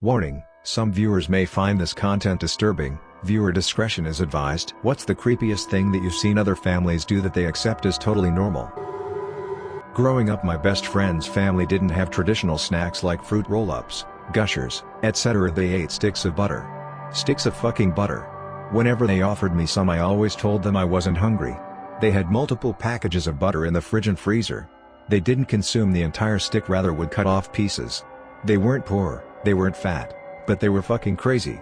Warning, some viewers may find this content disturbing, viewer discretion is advised. What's the creepiest thing that you've seen other families do that they accept as totally normal? Growing up, my best friend's family didn't have traditional snacks like fruit roll-ups, gushers, etc. They ate sticks of butter. Sticks of fucking butter. Whenever they offered me some, I always told them I wasn't hungry. They had multiple packages of butter in the fridge and freezer. They didn't consume the entire stick, rather would cut off pieces. They weren't poor, they weren't fat, but they were fucking crazy.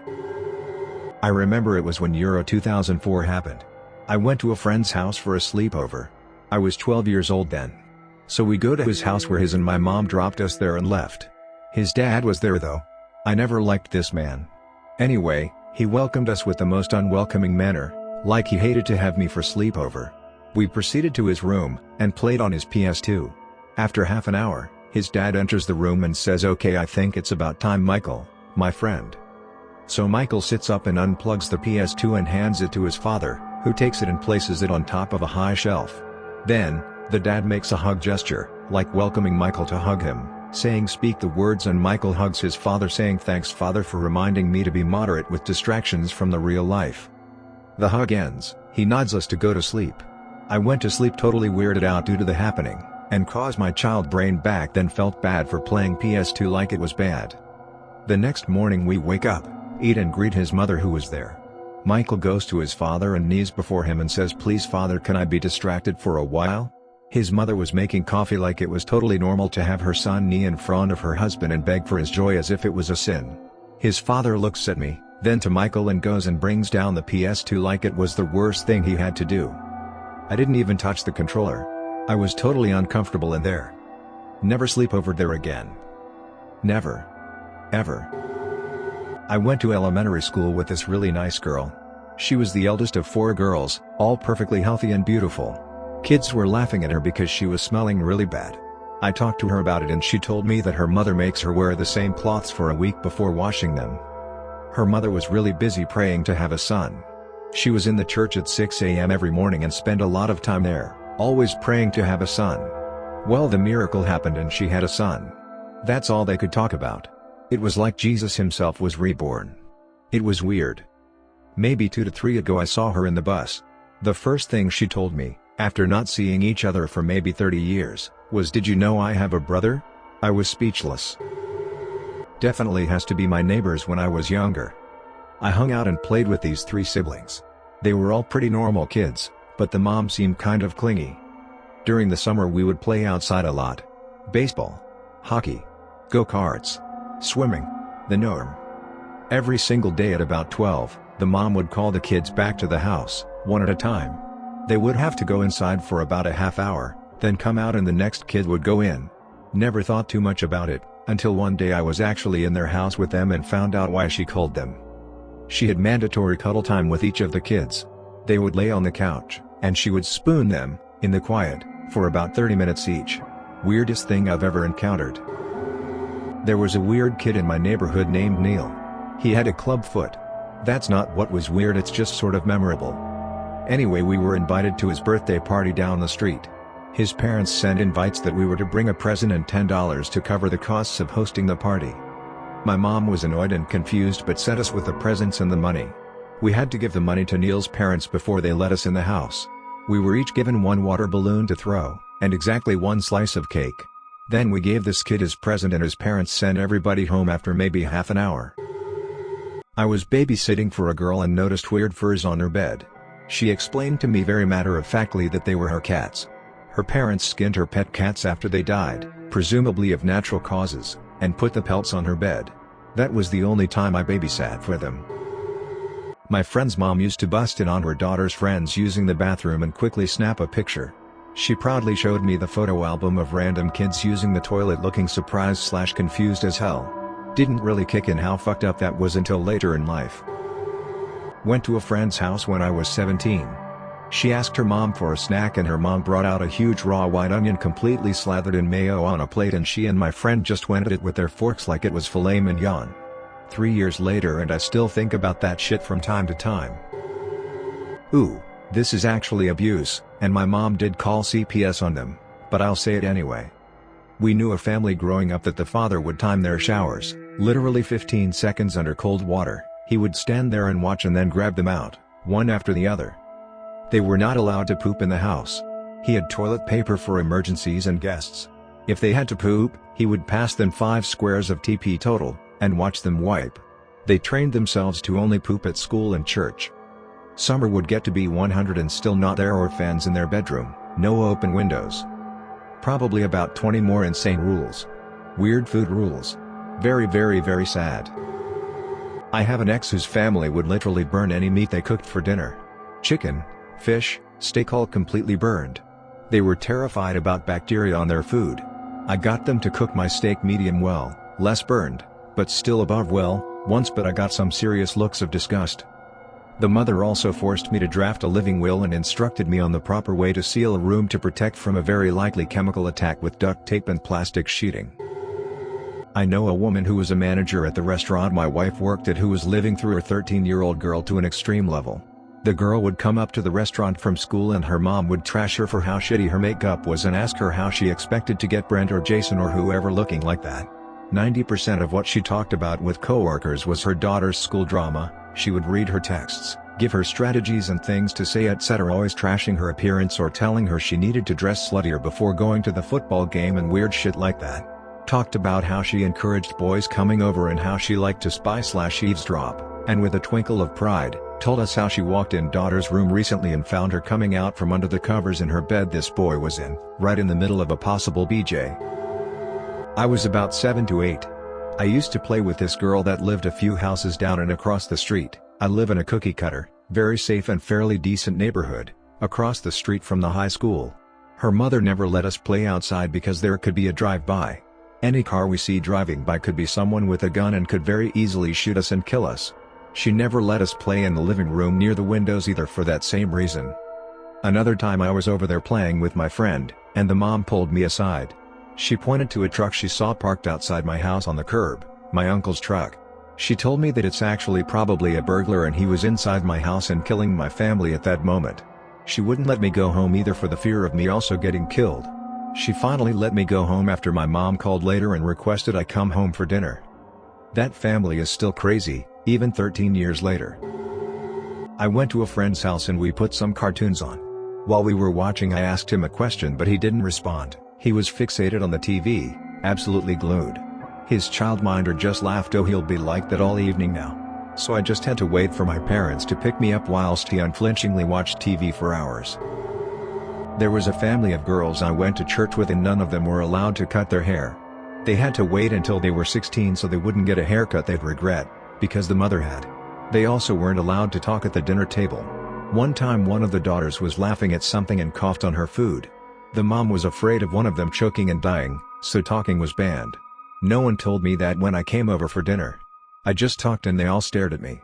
I remember it was when Euro 2004 happened. I went to a friend's house for a sleepover. I was 12 years old then. So we go to his house where his and my mom dropped us there and left. His dad was there though. I never liked this man. Anyway, he welcomed us with the most unwelcoming manner, like he hated to have me for sleepover. We proceeded to his room, and played on his PS2. After half an hour, his dad enters the room and says, "Okay, I think it's about time, Michael, my friend." So Michael sits up and unplugs the PS2 and hands it to his father, who takes it and places it on top of a high shelf. Then, the dad makes a hug gesture, like welcoming Michael to hug him, saying speak the words, and Michael hugs his father saying, "Thanks father for reminding me to be moderate with distractions from the real life." The hug ends, he nods us to go to sleep. I went to sleep totally weirded out due to the happening, and cause my child brain back then felt bad for playing PS2 like it was bad. The next morning we wake up, eat and greet his mother who was there. Michael goes to his father and kneels before him and says, "Please father, can I be distracted for a while?" His mother was making coffee like it was totally normal to have her son knee in front of her husband and beg for his joy as if it was a sin. His father looks at me, then to Michael, and goes and brings down the PS2 like it was the worst thing he had to do. I didn't even touch the controller. I was totally uncomfortable in there. Never sleep over there again. Never. Ever. I went to elementary school with this really nice girl. She was the eldest of 4 girls, all perfectly healthy and beautiful. Kids were laughing at her because she was smelling really bad. I talked to her about it and she told me that her mother makes her wear the same cloths for a week before washing them. Her mother was really busy praying to have a son. She was in the church at 6 a.m. every morning and spent a lot of time there, always praying to have a son. Well, the miracle happened and she had a son. That's all they could talk about. It was like Jesus himself was reborn. It was weird. Maybe 2 to 3 ago I saw her in the bus. The first thing she told me, after not seeing each other for maybe 30 years, was, "Did you know I have a brother?" I was speechless. Definitely has to be my neighbors when I was younger. I hung out and played with these 3 siblings. They were all pretty normal kids, but the mom seemed kind of clingy. During the summer we would play outside a lot. Baseball, hockey, go-karts, swimming, the norm. Every single day at about 12, the mom would call the kids back to the house, one at a time. They would have to go inside for about a half hour, then come out and the next kid would go in. Never thought too much about it, until one day I was actually in their house with them and found out why she called them. She had mandatory cuddle time with each of the kids. They would lay on the couch, and she would spoon them, in the quiet, for about 30 minutes each. Weirdest thing I've ever encountered. There was a weird kid in my neighborhood named Neil. He had a club foot. That's not what was weird, it's just sort of memorable. Anyway, we were invited to his birthday party down the street. His parents sent invites that we were to bring a present and $10 to cover the costs of hosting the party. My mom was annoyed and confused but sent us with the presents and the money. We had to give the money to Neil's parents before they let us in the house. We were each given 1 water balloon to throw, and exactly 1 slice of cake. Then we gave this kid his present and his parents sent everybody home after maybe half an hour. I was babysitting for a girl and noticed weird furs on her bed. She explained to me very matter-of-factly that they were her cats. Her parents skinned her pet cats after they died, presumably of natural causes, and put the pelts on her bed. That was the only time I babysat for them. My friend's mom used to bust in on her daughter's friends using the bathroom and quickly snap a picture. She proudly showed me the photo album of random kids using the toilet looking surprised/confused as hell. Didn't really kick in how fucked up that was until later in life. Went to a friend's house when I was 17. She asked her mom for a snack and her mom brought out a huge raw white onion completely slathered in mayo on a plate, and she and my friend just went at it with their forks like it was filet mignon. 3 years later and I still think about that shit from time to time. Ooh, this is actually abuse, and my mom did call CPS on them, but I'll say it anyway. We knew a family growing up that the father would time their showers, Literally 15 seconds under cold water, he would stand there and watch and then grab them out, one after the other. They were not allowed to poop in the house. He had toilet paper for emergencies and guests. If they had to poop, he would pass them 5 squares of TP total, and watch them wipe. They trained themselves to only poop at school and church. Summer would get to be 100 and still not there, or fans in their bedroom, no open windows. Probably about 20 more insane rules. Weird food rules. Very, very, very sad. I have an ex whose family would literally burn any meat they cooked for dinner. Chicken, fish, steak, all completely burned. They were terrified about bacteria on their food. I got them to cook my steak medium well, less burned, but still above well, once, but I got some serious looks of disgust. The mother also forced me to draft a living will and instructed me on the proper way to seal a room to protect from a very likely chemical attack with duct tape and plastic sheeting. I know a woman who was a manager at the restaurant my wife worked at who was living through her 13-year-old girl to an extreme level. The girl would come up to the restaurant from school and her mom would trash her for how shitty her makeup was and ask her how she expected to get Brent or Jason or whoever looking like that. 90% of what she talked about with coworkers was her daughter's school drama. She would read her texts, give her strategies and things to say, etc., always trashing her appearance or telling her she needed to dress sluttier before going to the football game and weird shit like that. Talked about how she encouraged boys coming over and how she liked to spy/eavesdrop, and with a twinkle of pride, told us how she walked in daughter's room recently and found her coming out from under the covers in her bed this boy was in, right in the middle of a possible BJ. I was about 7 to 8. I used to play with this girl that lived a few houses down and across the street. I live in a cookie cutter, very safe and fairly decent neighborhood, across the street from the high school. Her mother never let us play outside because there could be a drive-by. Any car we see driving by could be someone with a gun and could very easily shoot us and kill us. She never let us play in the living room near the windows either for that same reason. Another time I was over there playing with my friend, and the mom pulled me aside. She pointed to a truck she saw parked outside my house on the curb, my uncle's truck. She told me that it's actually probably a burglar and he was inside my house and killing my family at that moment. She wouldn't let me go home either for the fear of me also getting killed. She finally let me go home after my mom called later and requested I come home for dinner. That family is still crazy, even 13 years later. I went to a friend's house and we put some cartoons on. While we were watching I asked him a question but he didn't respond. He was fixated on the TV, absolutely glued. His childminder just laughed, "Oh, he'll be like that all evening now." So I just had to wait for my parents to pick me up whilst he unflinchingly watched TV for hours. There was a family of girls I went to church with and none of them were allowed to cut their hair. They had to wait until they were 16 so they wouldn't get a haircut they'd regret, because the mother had. They also weren't allowed to talk at the dinner table. One time one of the daughters was laughing at something and coughed on her food. The mom was afraid of one of them choking and dying, so talking was banned. No one told me that when I came over for dinner. I just talked and they all stared at me.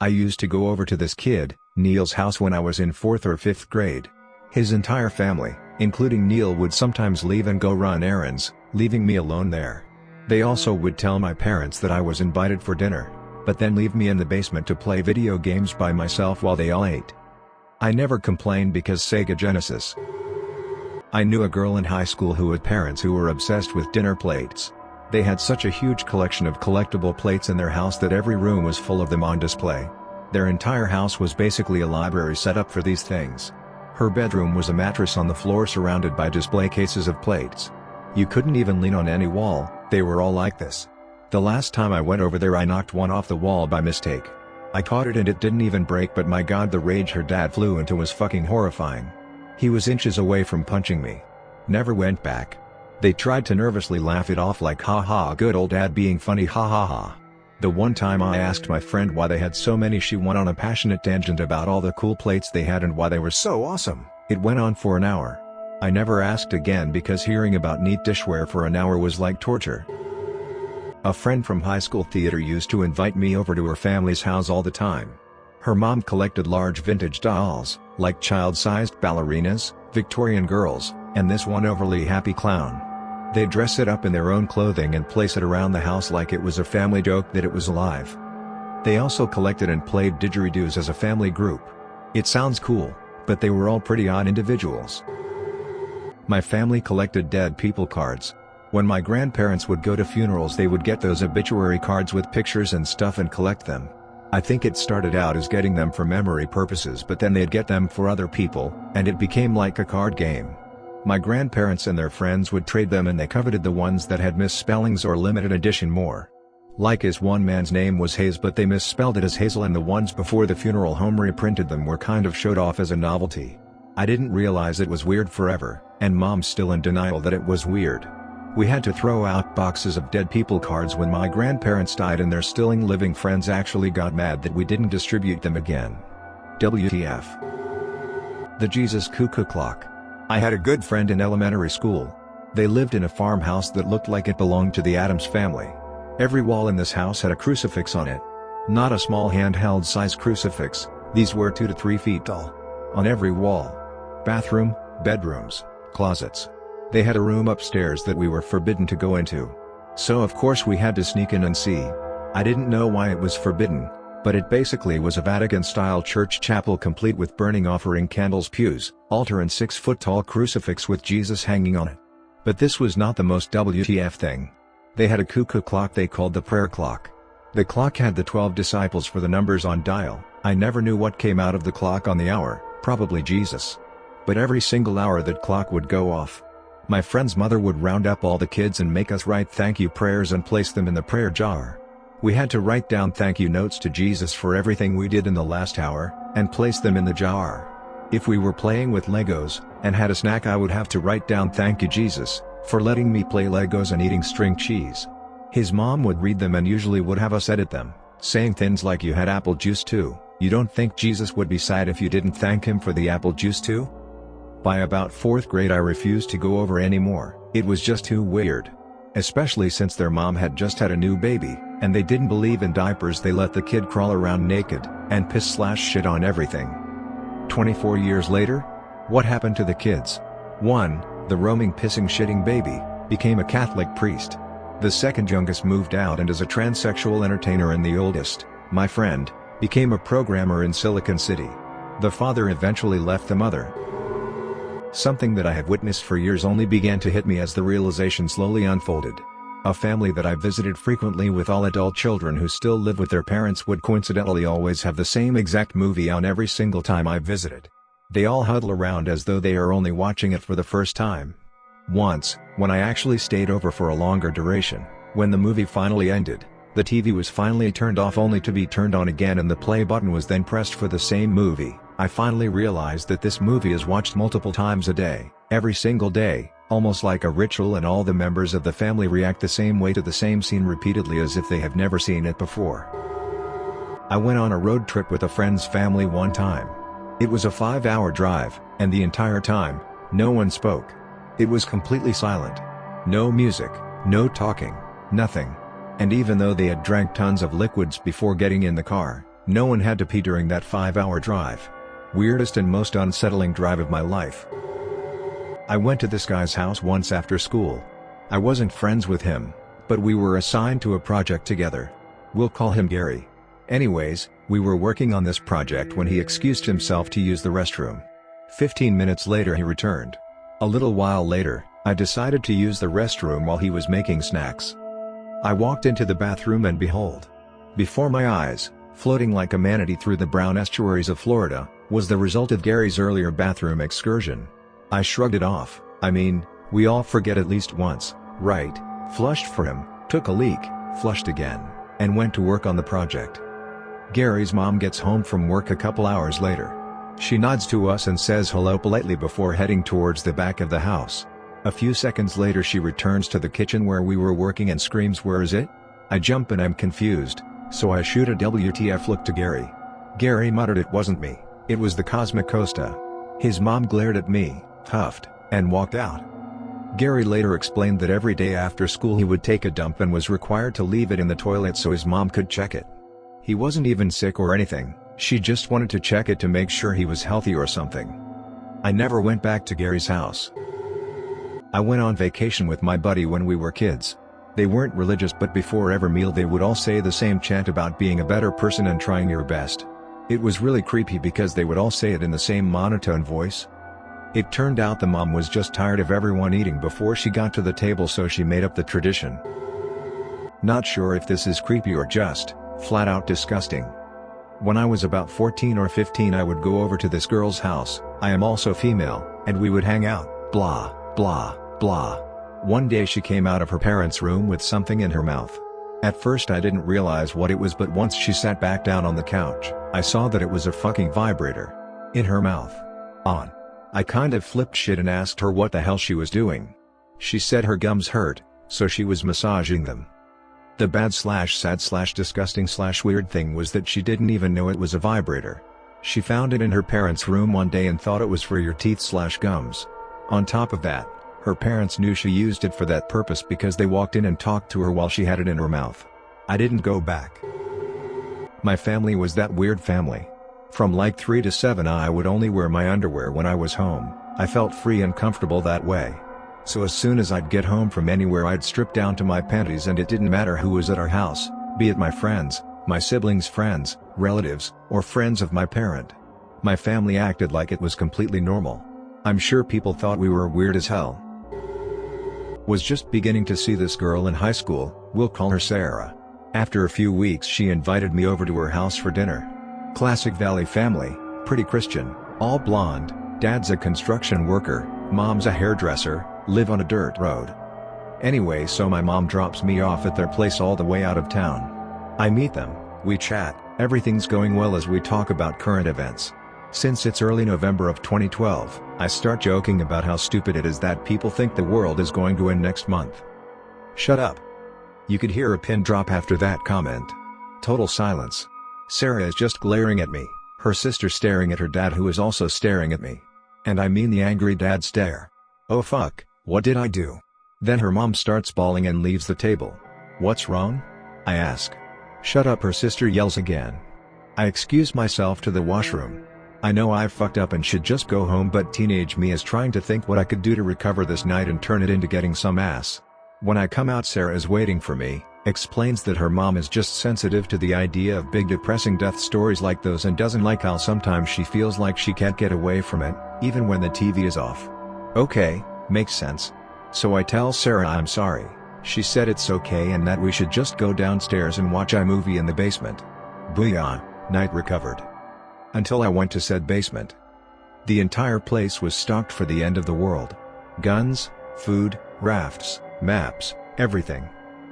I used to go over to this kid, Neil's house when I was in 4th or 5th grade. His entire family, including Neil, would sometimes leave and go run errands, leaving me alone there. They also would tell my parents that I was invited for dinner, but then leave me in the basement to play video games by myself while they all ate. I never complained because Sega Genesis. I knew a girl in high school who had parents who were obsessed with dinner plates. They had such a huge collection of collectible plates in their house that every room was full of them on display. Their entire house was basically a library set up for these things. Her bedroom was a mattress on the floor surrounded by display cases of plates. You couldn't even lean on any wall, they were all like this. The last time I went over there I knocked one off the wall by mistake. I caught it and it didn't even break, but my god, the rage her dad flew into was fucking horrifying. He was inches away from punching me. Never went back. They tried to nervously laugh it off like haha, good old dad being funny, ha ha ha. The one time I asked my friend why they had so many, she went on a passionate tangent about all the cool plates they had and why they were so awesome. It went on for an hour. I never asked again because hearing about neat dishware for an hour was like torture. A friend from high school theater used to invite me over to her family's house all the time. Her mom collected large vintage dolls, like child-sized ballerinas, Victorian girls, and this one overly happy clown. They'd dress it up in their own clothing and place it around the house like it was a family joke that it was alive. They also collected and played didgeridoos as a family group. It sounds cool, but they were all pretty odd individuals. My family collected dead people cards. When my grandparents would go to funerals, they would get those obituary cards with pictures and stuff and collect them. I think it started out as getting them for memory purposes, but then they'd get them for other people, and it became like a card game. My grandparents and their friends would trade them, and they coveted the ones that had misspellings or limited edition more. Like as one man's name was Hayes but they misspelled it as Hazel, and the ones before the funeral home reprinted them were kind of showed off as a novelty. I didn't realize it was weird forever, and Mom's still in denial that it was weird. We had to throw out boxes of dead people cards when my grandparents died, and their still living friends actually got mad that we didn't distribute them again. WTF. The Jesus Cuckoo Clock. I had a good friend in elementary school. They lived in a farmhouse that looked like it belonged to the Addams family. Every wall in this house had a crucifix on it. Not a small handheld size crucifix, these were 2 to 3 feet tall. On every wall. Bathroom, bedrooms, closets. They had a room upstairs that we were forbidden to go into. So of course we had to sneak in and see. I didn't know why it was forbidden, but it basically was a Vatican-style church chapel complete with burning offering candles, pews, altar and 6-foot-tall crucifix with Jesus hanging on it. But this was not the most WTF thing. They had a cuckoo clock they called the prayer clock. The clock had the 12 disciples for the numbers on dial. I never knew what came out of the clock on the hour, probably Jesus. But every single hour that clock would go off, my friend's mother would round up all the kids and make us write thank you prayers and place them in the prayer jar. We had to write down thank you notes to Jesus for everything we did in the last hour, and place them in the jar. If we were playing with Legos, and had a snack, I would have to write down thank you Jesus, for letting me play Legos and eating string cheese. His mom would read them and usually would have us edit them, saying things like you had apple juice too. You don't think Jesus would be sad if you didn't thank him for the apple juice too? By about 4th grade I refused to go over anymore, it was just too weird. Especially since their mom had just had a new baby, and they didn't believe in diapers. They let the kid crawl around naked, and piss/shit on everything. 24 years later? What happened to the kids? 1. The roaming pissing-shitting baby became a Catholic priest. The second youngest moved out and is a transsexual entertainer, and the oldest, my friend, became a programmer in Silicon City. The father eventually left the mother. Something that I had witnessed for years only began to hit me as the realization slowly unfolded. A family that I visited frequently with all adult children who still live with their parents would coincidentally always have the same exact movie on every single time I visited. They all huddle around as though they are only watching it for the first time. Once, when I actually stayed over for a longer duration, when the movie finally ended, the TV was finally turned off only to be turned on again, and the play button was then pressed for the same movie. I finally realized that this movie is watched multiple times a day, every single day, almost like a ritual, and all the members of the family react the same way to the same scene repeatedly as if they have never seen it before. I went on a road trip with a friend's family one time. It was a 5-hour drive, and the entire time, no one spoke. It was completely silent. No music, no talking, nothing. And even though they had drank tons of liquids before getting in the car, no one had to pee during that 5-hour drive. Weirdest and most unsettling drive of my life. I went to this guy's house once after school. I wasn't friends with him, but we were assigned to a project together. We'll call him Gary. Anyways, we were working on this project when he excused himself to use the restroom. 15 minutes later he returned. A little while later, I decided to use the restroom while he was making snacks. I walked into the bathroom and behold, before my eyes, floating like a manatee through the brown estuaries of Florida, was the result of Gary's earlier bathroom excursion. I shrugged it off. I mean, we all forget at least once, right? Flushed for him, took a leak, flushed again, and went to work on the project. Gary's mom gets home from work a couple hours later. She nods to us and says hello politely before heading towards the back of the house. A few seconds later she returns to the kitchen where we were working and screams, "Where is it?" I jump and I'm confused, so I shoot a WTF look to Gary. Gary muttered it wasn't me, it was the Cosmic Costa. His mom glared at me, huffed, and walked out. Gary later explained that every day after school he would take a dump and was required to leave it in the toilet so his mom could check it. He wasn't even sick or anything, she just wanted to check it to make sure he was healthy or something. I never went back to Gary's house. I went on vacation with my buddy when we were kids. They weren't religious, but before every meal they would all say the same chant about being a better person and trying your best. It was really creepy because they would all say it in the same monotone voice. It turned out the mom was just tired of everyone eating before she got to the table, so she made up the tradition. Not sure if this is creepy or just flat out disgusting. When I was about 14 or 15, I would go over to this girl's house, I am also female, and we would hang out, blah, blah, blah. One day she came out of her parents' room with something in her mouth. At first I didn't realize what it was, but once she sat back down on the couch, I saw that it was a fucking vibrator. In her mouth. On. I kind of flipped shit and asked her what the hell she was doing. She said her gums hurt, so she was massaging them. The bad / sad / disgusting / weird thing was that she didn't even know it was a vibrator. She found it in her parents' room one day and thought it was for your teeth / gums. On top of that, her parents knew she used it for that purpose because they walked in and talked to her while she had it in her mouth. I didn't go back. My family was that weird family. From like 3 to 7 I would only wear my underwear when I was home. I felt free and comfortable that way. So as soon as I'd get home from anywhere, I'd strip down to my panties, and it didn't matter who was at our house, be it my friends, my siblings' friends, relatives, or friends of my parent. My family acted like it was completely normal. I'm sure people thought we were weird as hell. Was just beginning to see this girl in high school, we'll call her Sarah. After a few weeks she invited me over to her house for dinner. Classic Valley family, pretty Christian, all blonde, dad's a construction worker, mom's a hairdresser, live on a dirt road. Anyway, so my mom drops me off at their place all the way out of town. I meet them, we chat, everything's going well as we talk about current events. Since it's early November of 2012, I start joking about how stupid it is that people think the world is going to end next month. Shut up. You could hear a pin drop after that comment. Total silence. Sarah is just glaring at me, her sister staring at her dad, who is also staring at me. And I mean the angry dad stare. Oh fuck, what did I do? Then her mom starts bawling and leaves the table. What's wrong? I ask. Shut up, her sister yells again. I excuse myself to the washroom. I know I've fucked up and should just go home, but teenage me is trying to think what I could do to recover this night and turn it into getting some ass. When I come out, Sarah is waiting for me, explains that her mom is just sensitive to the idea of big depressing death stories like those and doesn't like how sometimes she feels like she can't get away from it, even when the TV is off. Okay, makes sense. So I tell Sarah I'm sorry. She said it's okay and that we should just go downstairs and watch a movie in the basement. Booyah, night recovered. Until I went to said basement. The entire place was stocked for the end of the world. Guns, food, rafts, maps, everything.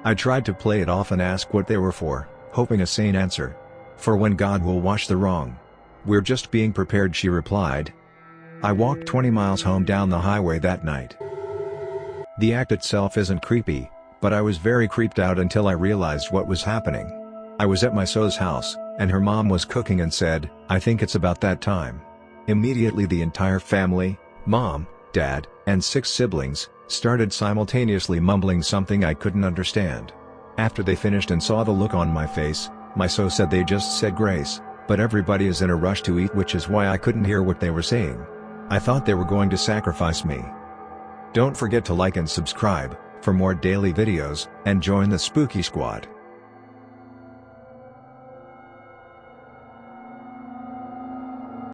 I tried to play it off and ask what they were for, hoping a sane answer. For when God will wash the wrong. We're just being prepared, she replied. I walked 20 miles home down the highway that night. The act itself isn't creepy, but I was very creeped out until I realized what was happening. I was at my so's house, and her mom was cooking and said, I think it's about that time. Immediately the entire family, mom, dad, and 6 siblings, started simultaneously mumbling something I couldn't understand. After they finished and saw the look on my face, my so said they just said grace, but everybody is in a rush to eat, which is why I couldn't hear what they were saying. I thought they were going to sacrifice me. Don't forget to like and subscribe for more daily videos, and join the spooky squad.